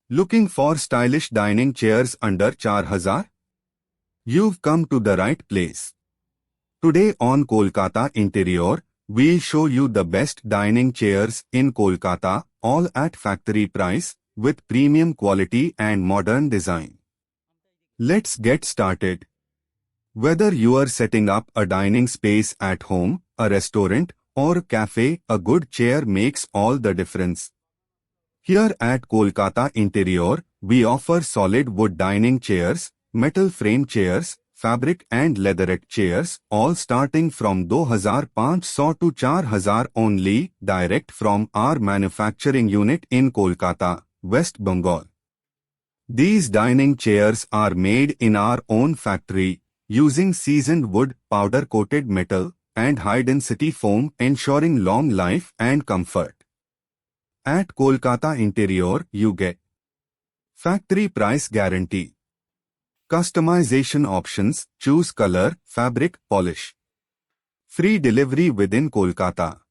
Looking for stylish dining chairs under 4,000? You've come to the right place. Today on Kolkata Interior, we'll show you the best dining chairs in Kolkata, all at factory price, with premium quality and modern design. Let's get started. Whether you are setting up a dining space at home, a restaurant, or cafe, a good chair makes all the difference. Here at Kolkata Interior, we offer solid wood dining chairs, metal frame chairs, fabric and leatherette chairs, all starting from 2,500 to 4,000 only, direct from our manufacturing unit in Kolkata, West Bengal. These dining chairs are made in our own factory, using seasoned wood, powder-coated metal, and high-density foam, ensuring long life and comfort. At Kolkata Interior, you get factory price guarantee, customization options, choose color, fabric, polish, free delivery within Kolkata,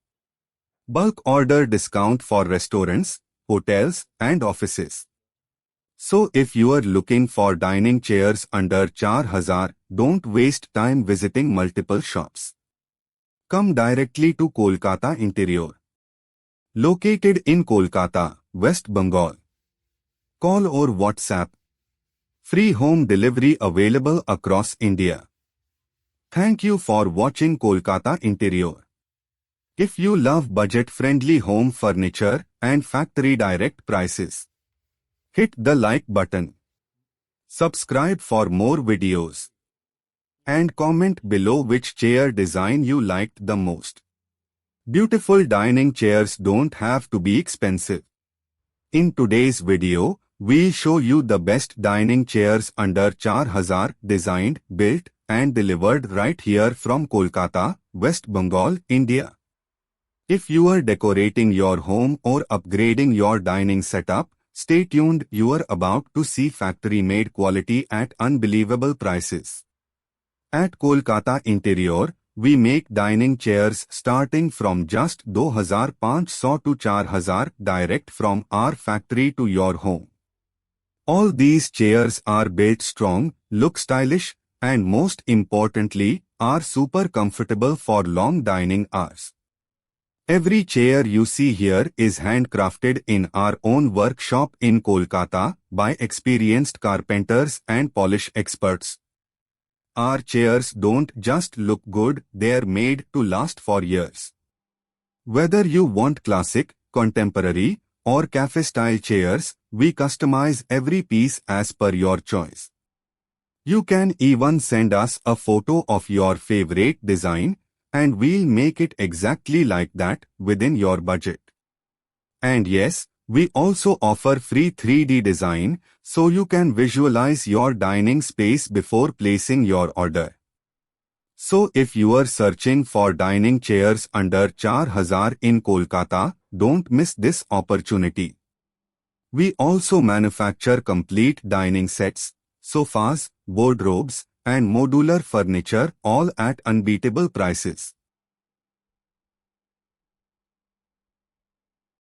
bulk order discount for restaurants, hotels, and offices. So if you are looking for dining chairs under 4,000, don't waste time visiting multiple shops. Come directly to Kolkata Interior, located in Kolkata, West Bengal. Call or WhatsApp. Free home delivery available across India. Thank you for watching Kolkata Interior. If you love budget-friendly home furniture and factory direct prices, hit the like button. Subscribe for more videos. And comment below which chair design you liked the most. Beautiful dining chairs don't have to be expensive. In today's video, we'll show you the best dining chairs under 4,000, designed, built, and delivered right here from Kolkata, West Bengal, India. If you are decorating your home or upgrading your dining setup, stay tuned. You are about to see factory-made quality at unbelievable prices. At Kolkata Interior, we make dining chairs starting from just 2,500 to 4,000 direct from our factory to your home. All these chairs are built strong, look stylish, and most importantly, are super comfortable for long dining hours. Every chair you see here is handcrafted in our own workshop in Kolkata by experienced carpenters and polish experts. Our chairs don't just look good, they're made to last for years. Whether you want classic, contemporary, or cafe-style chairs, we customize every piece as per your choice. You can even send us a photo of your favorite design, and we'll make it exactly like that within your budget. And yes, we also offer free 3D design, so you can visualize your dining space before placing your order. So if you are searching for dining chairs under 4,000 in Kolkata, don't miss this opportunity. We also manufacture complete dining sets, sofas, wardrobes, and modular furniture, all at unbeatable prices.